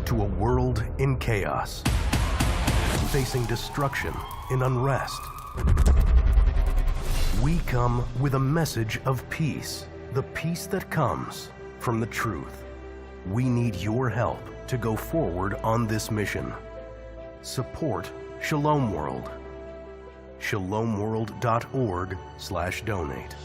to a world in chaos, facing destruction and unrest. We come with a message of peace, the peace that comes from the truth. We need your help to go forward on this mission. Support Shalom World. shalomworld.org/donate.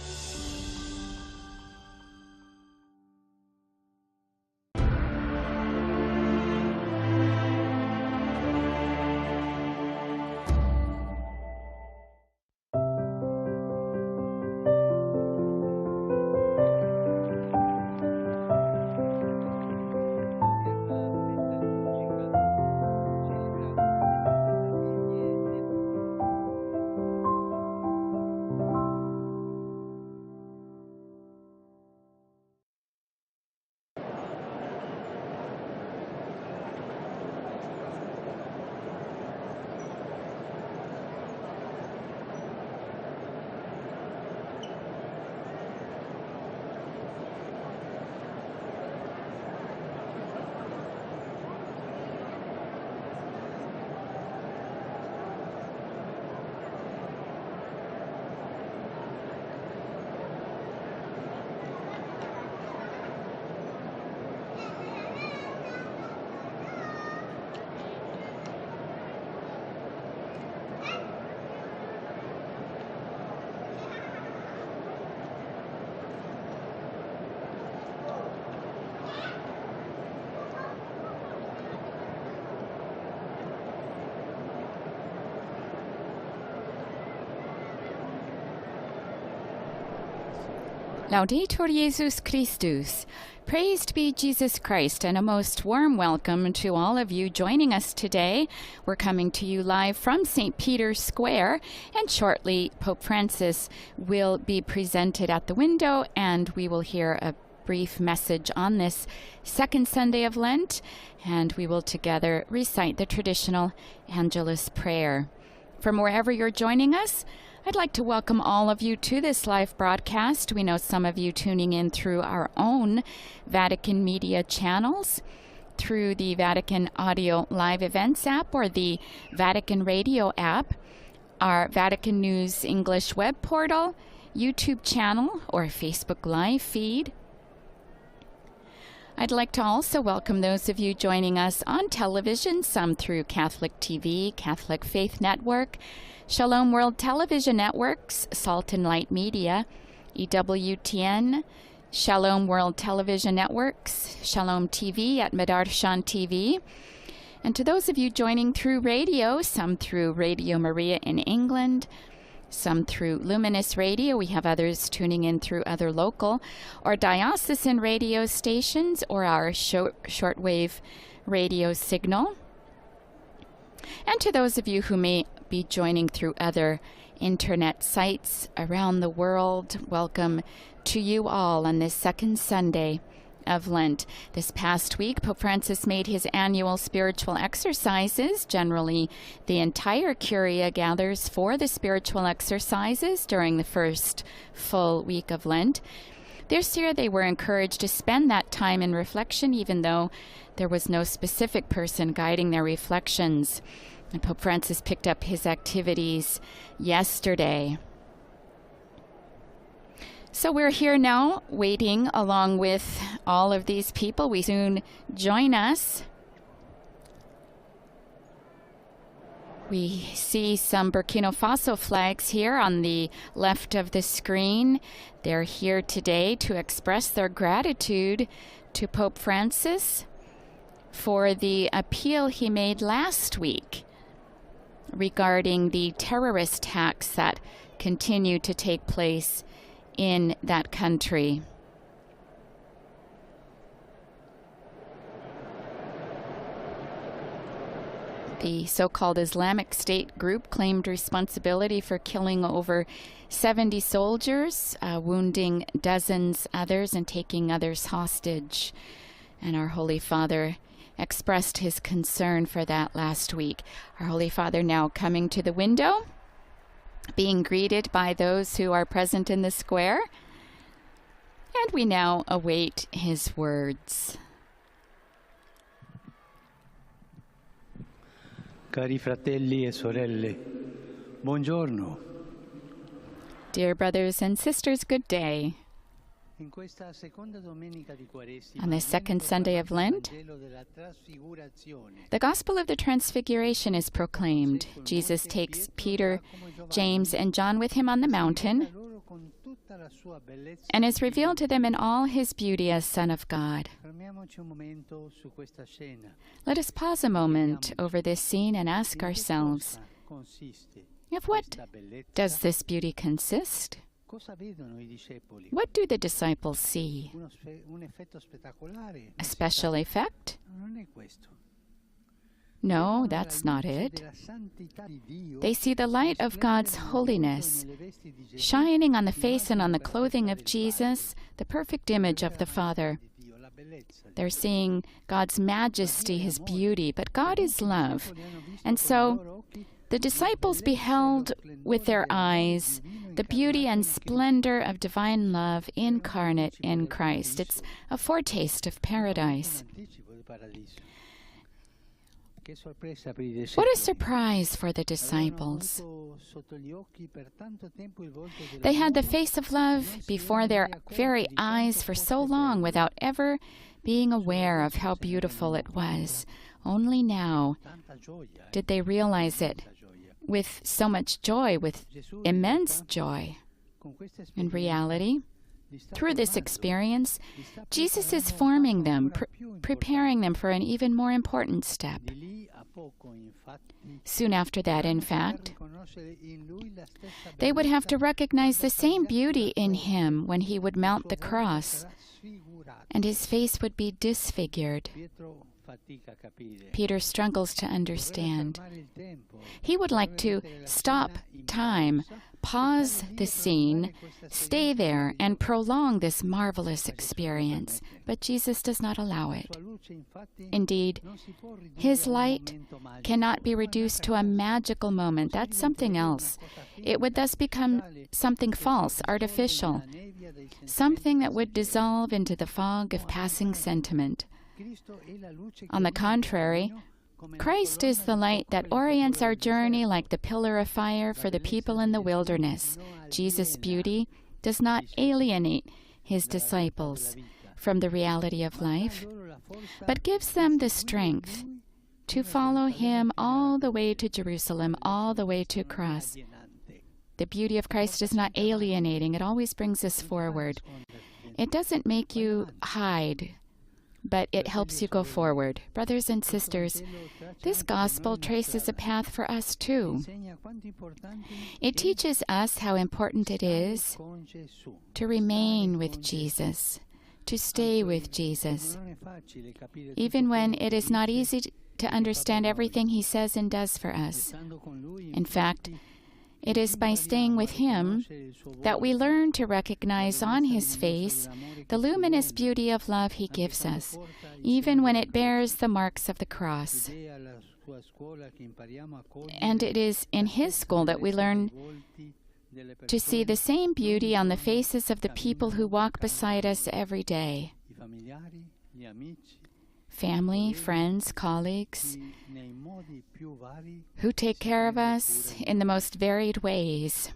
Laudetur Jesus Christus. Praised be Jesus Christ, and a most warm welcome to all of you joining us today. We're coming to you live from St. Peter's Square, and shortly Pope Francis will be presented at the window, and we will hear a brief message on this second Sunday of Lent, and we will together recite the traditional Angelus prayer. From wherever you're joining us, I'd like to welcome all of you to this live broadcast. We know some of you tuning in through our own Vatican Media channels, through the Vatican Audio Live Events app or the Vatican Radio app, our Vatican News English web portal, YouTube channel, or Facebook Live feed. I'd like to also welcome those of you joining us on television, some through Catholic TV, Catholic Faith Network, Shalom World Television Networks, Salt and Light Media, EWTN, Shalom World Television Networks, Shalom TV at Medarshan TV. And to those of you joining through radio, some through Radio Maria in England, some through Luminous Radio. We have others tuning in through other local or diocesan radio stations or our shortwave radio signal. And to those of you who may be joining through other internet sites around the world, welcome to you all on this second Sunday of Lent. This past week, Pope Francis made his annual spiritual exercises. Generally, the entire Curia gathers for the spiritual exercises during the first full week of Lent. This year, they were encouraged to spend that time in reflection, even though there was no specific person guiding their reflections. And Pope Francis picked up his activities yesterday. So we're here now, waiting along with all of these people. We soon join us. We see some Burkina Faso flags here on the left of the screen. They're here today to express their gratitude to Pope Francis for the appeal he made last week regarding the terrorist attacks that continue to take place in that country. The so-called Islamic State group claimed responsibility for killing over 70 soldiers, wounding dozens others, and taking others hostage. And our Holy Father expressed his concern for that last week. Our Holy Father now coming to the window, being greeted by those who are present in the square. And we now await his words. Cari fratelli e sorelle, buongiorno. Dear brothers and sisters, good day. On the second Sunday of Lent, the Gospel of the Transfiguration is proclaimed. Jesus takes Peter, James, and John with him on the mountain and is revealed to them in all his beauty as Son of God. Let us pause a moment over this scene and ask ourselves, of what does this beauty consist? What do the disciples see? A special effect? No, that's not it. They see the light of God's holiness shining on the face and on the clothing of Jesus, the perfect image of the Father. They're seeing God's majesty, His beauty, but God is love. And so the disciples beheld with their eyes the beauty and splendor of divine love incarnate in Christ. It's a foretaste of paradise. What a surprise for the disciples. They had the face of love before their very eyes for so long without ever being aware of how beautiful it was. Only now did they realize it with so much joy, with immense joy. In reality, through this experience, Jesus is forming them, preparing them for an even more important step. Soon after that, in fact, they would have to recognize the same beauty in Him when He would mount the cross, and His face would be disfigured. Peter struggles to understand. He would like to stop time, pause the scene, stay there, and prolong this marvelous experience. But Jesus does not allow it. Indeed, His light cannot be reduced to a magical moment. That's something else. It would thus become something false, artificial, something that would dissolve into the fog of passing sentiment. On the contrary, Christ is the light that orients our journey like the pillar of fire for the people in the wilderness. Jesus' beauty does not alienate His disciples from the reality of life, but gives them the strength to follow Him all the way to Jerusalem, all the way to cross. The beauty of Christ is not alienating. It always brings us forward. It doesn't make you hide, but it helps you go forward. Brothers and sisters, this gospel traces a path for us too. It teaches us how important it is to remain with Jesus, to stay with Jesus, even when it is not easy to understand everything He says and does for us. In fact, it is by staying with Him that we learn to recognize on His face the luminous beauty of love He gives us, even when it bears the marks of the cross. And it is in His school that we learn to see the same beauty on the faces of the people who walk beside us every day. Family, friends, colleagues, who take care of us in the most varied ways.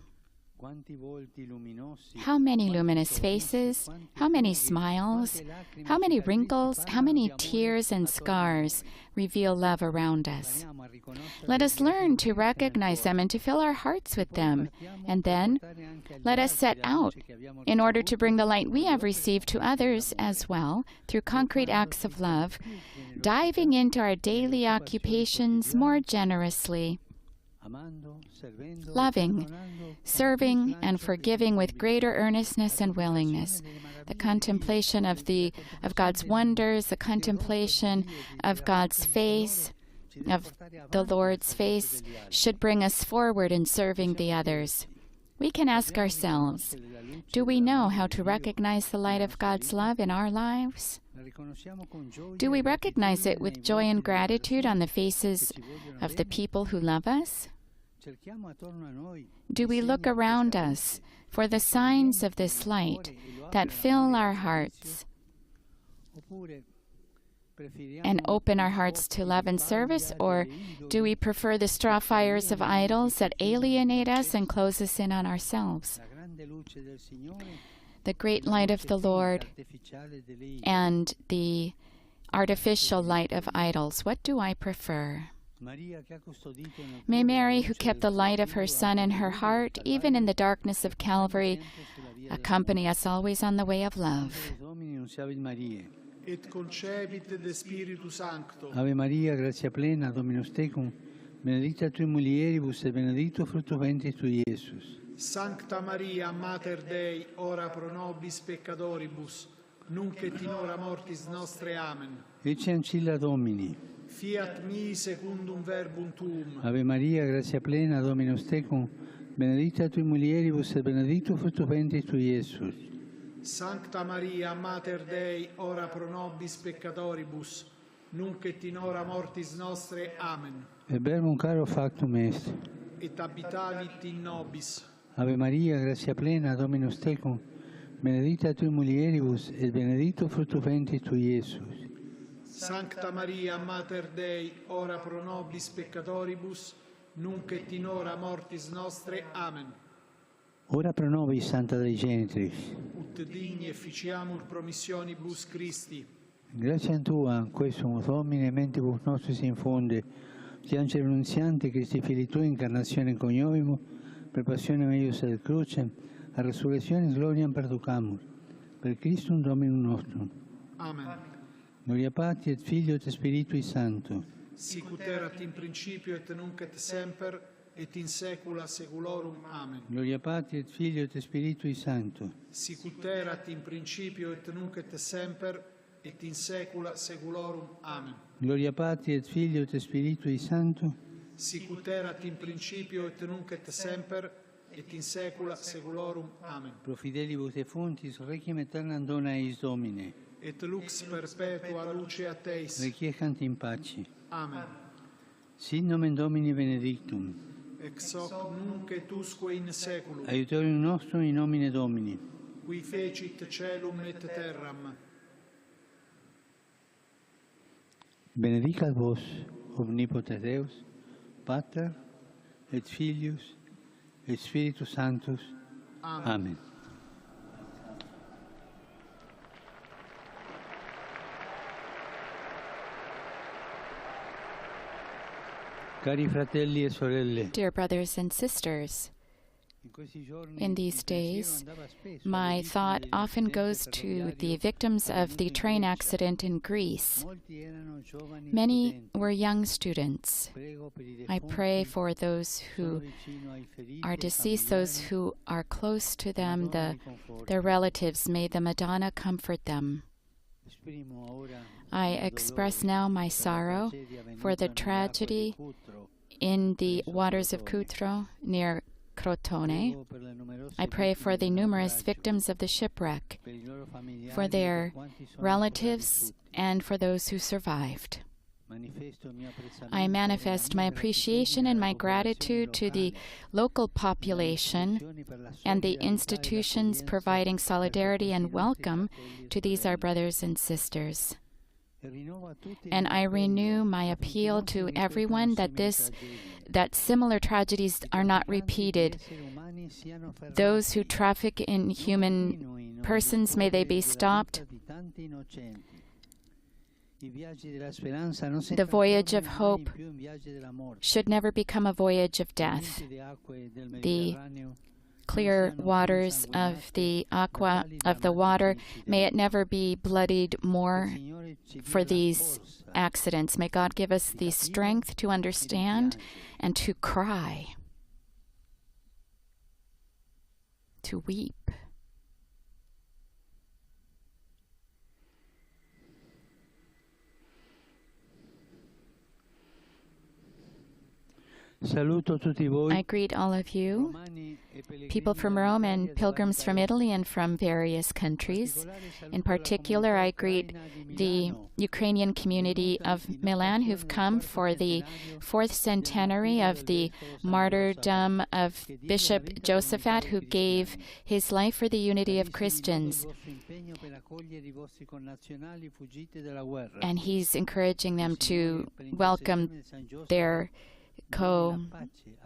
How many luminous faces, how many smiles, how many wrinkles, how many tears and scars reveal love around us. Let us learn to recognize them and to fill our hearts with them. And then let us set out in order to bring the light we have received to others as well through concrete acts of love, diving into our daily occupations more generously, loving, serving, and forgiving with greater earnestness and willingness. The contemplation of God's wonders, the contemplation of God's face, of the Lord's face, should bring us forward in serving the others. We can ask ourselves, do we know how to recognize the light of God's love in our lives? Do we recognize it with joy and gratitude on the faces of the people who love us? Do we look around us for the signs of this light that fill our hearts? and open our hearts to love and service, or do we prefer the straw fires of idols that alienate us and close us in on ourselves? The great light of the Lord and the artificial light of idols, what do I prefer? May Mary, who kept the light of her Son in her heart, even in the darkness of Calvary, accompany us always on the way of love. Et concepit de Spiritu Sancto. Ave Maria, gratia plena, Dominus tecum, benedicta tui mulieribus et benedictus fructus ventris tui, Iesus. Sancta Maria, Mater Dei, ora pro nobis peccatoribus, nunc et in hora mortis nostre. Amen. Ecce ancilla Domini. Fiat mi secundum verbum tuum. Ave Maria, gratia plena, Dominus tecum, benedicta tui mulieribus et benedictus fructus ventris tui, Iesus. Sancta Maria, Mater Dei, ora pro nobis peccatoribus, nunc et in hora mortis nostre. Amen. Et verbum caro factum est. Et habitavit in nobis. Ave Maria, gratia plena, Dominus tecum, benedicta tui mulieribus et benedictus fructus ventris tui, Iesus. Sancta Maria, Mater Dei, ora pro nobis peccatoribus, nunc et in hora mortis nostre. Amen. Ora pro nobis, Santa Dei Genitris. Ut digni efficiamur promissionibus Christi. Grazie Tua, questo Domine, mentibus nostris infunde, ti angelo annunziante, Christi Fili Tui, incarnazione coniovimus, per passione meius et crucem, a resurrezione gloriam perducamur, per Christum Dominum nostrum. Amen. Gloria Patri et Filio et Spiritui Sancto. Sic ut erat in principio et nunc et semper, et in saecula saeculorum. Amen. Gloria Patri et Filio et Spiritui Sancto. Sic ut erat in principio et nunc et semper, et in saecula saeculorum. Amen. Gloria Patri et Filio et Spiritui Sancto. Sic ut erat in principio et nunc et semper, et in saecula saeculorum. Amen. Pro fidelibus defunctis, requiem aeternam dona eis Domine. Et lux perpetua luce a Teis. Requiescant in pace. Amen. Sit nomen Domini benedictum. Ex hoc nunc et usque in saeculum. Aiutorium nostrum in nomine Domini. Qui fecit caelum et terram. Benedicat vos, omnipotens Deus, Pater, et Filius, et Spiritus Sanctus. Amen. Amen. Cari fratelli e sorelle, Dear brothers and sisters, in these days, my thought often goes to the victims of the train accident in Greece. Many were young students. I pray for those who are deceased, those who are close to them, their relatives. May the Madonna comfort them. I express now my sorrow for the tragedy in the waters of Cutro near Crotone. I pray for the numerous victims of the shipwreck, for their relatives, and for those who survived. I manifest my appreciation and my gratitude to the local population and the institutions providing solidarity and welcome to these our brothers and sisters. And I renew my appeal to everyone that similar tragedies are not repeated. Those who traffic in human persons, may they be stopped. The voyage of hope should never become a voyage of death. The clear waters of the aqua, of the water, may it never be bloodied more for these accidents. May God give us the strength to understand and to cry, to weep. Saluto tutti voi. I greet all of you, people from Rome and pilgrims from Italy and from various countries. In particular, I greet the Ukrainian community of Milan who've come for the 4th centenary of the martyrdom of Bishop Josaphat, who gave his life for the unity of Christians. And he's encouraging them to welcome their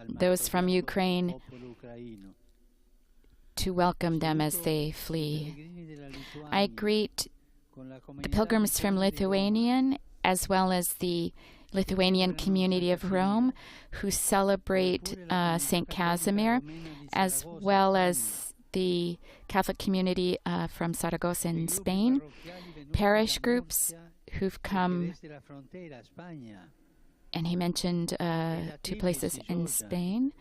those from Ukraine, to welcome them as they flee. I greet the pilgrims from Lithuania as well as the Lithuanian community of Rome who celebrate St. Casimir, as well as the Catholic community from Saragossa in Spain, parish groups who've come. And he mentioned 2 places in Spain.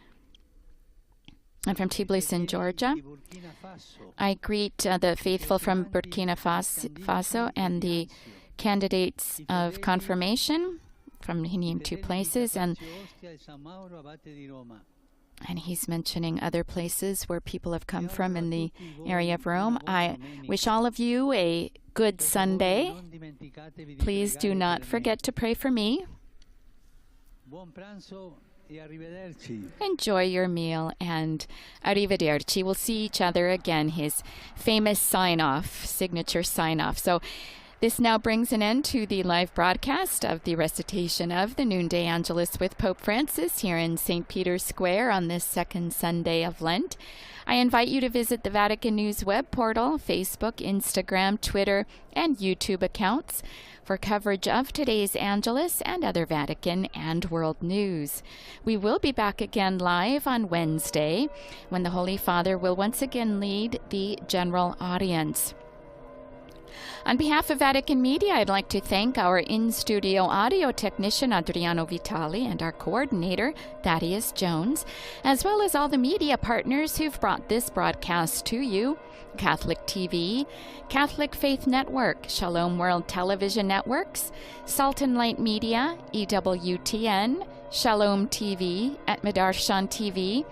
I'm from Tbilisi in Georgia. I greet the faithful from Burkina Faso and the candidates of confirmation from, he named 2 places, and he's mentioning other places where people have come from in the area of Rome. I wish all of you a good Sunday. Please do not forget to pray for me. Enjoy your meal and arrivederci. We'll see each other again, his famous sign-off, signature sign-off. So this now brings an end to the live broadcast of the recitation of the Noonday Angelus with Pope Francis here in St. Peter's Square on this 2nd Sunday of Lent. I invite you to visit the Vatican News web portal, Facebook, Instagram, Twitter, and YouTube accounts for coverage of today's Angelus and other Vatican and world news. We will be back again live on Wednesday when the Holy Father will once again lead the general audience. On behalf of Vatican Media, I'd like to thank our in-studio audio technician, Adriano Vitali, and our coordinator, Thaddeus Jones, as well as all the media partners who've brought this broadcast to you: Catholic TV, Catholic Faith Network, Shalom World Television Networks, Salt and Light Media, EWTN, Shalom TV, at Madarshan TV,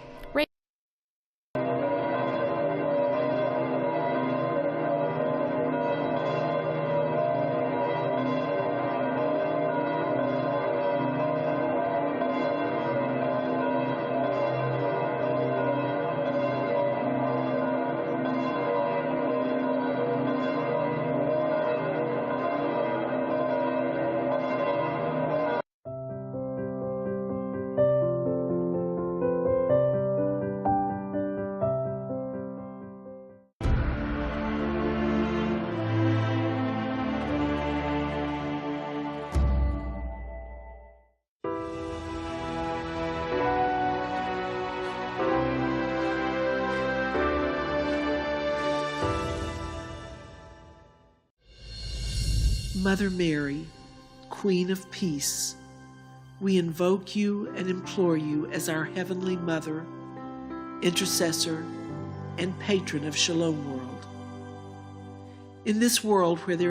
Mother Mary, Queen of Peace, we invoke you and implore you as our Heavenly Mother, intercessor, and patron of Shalom World. In this world where there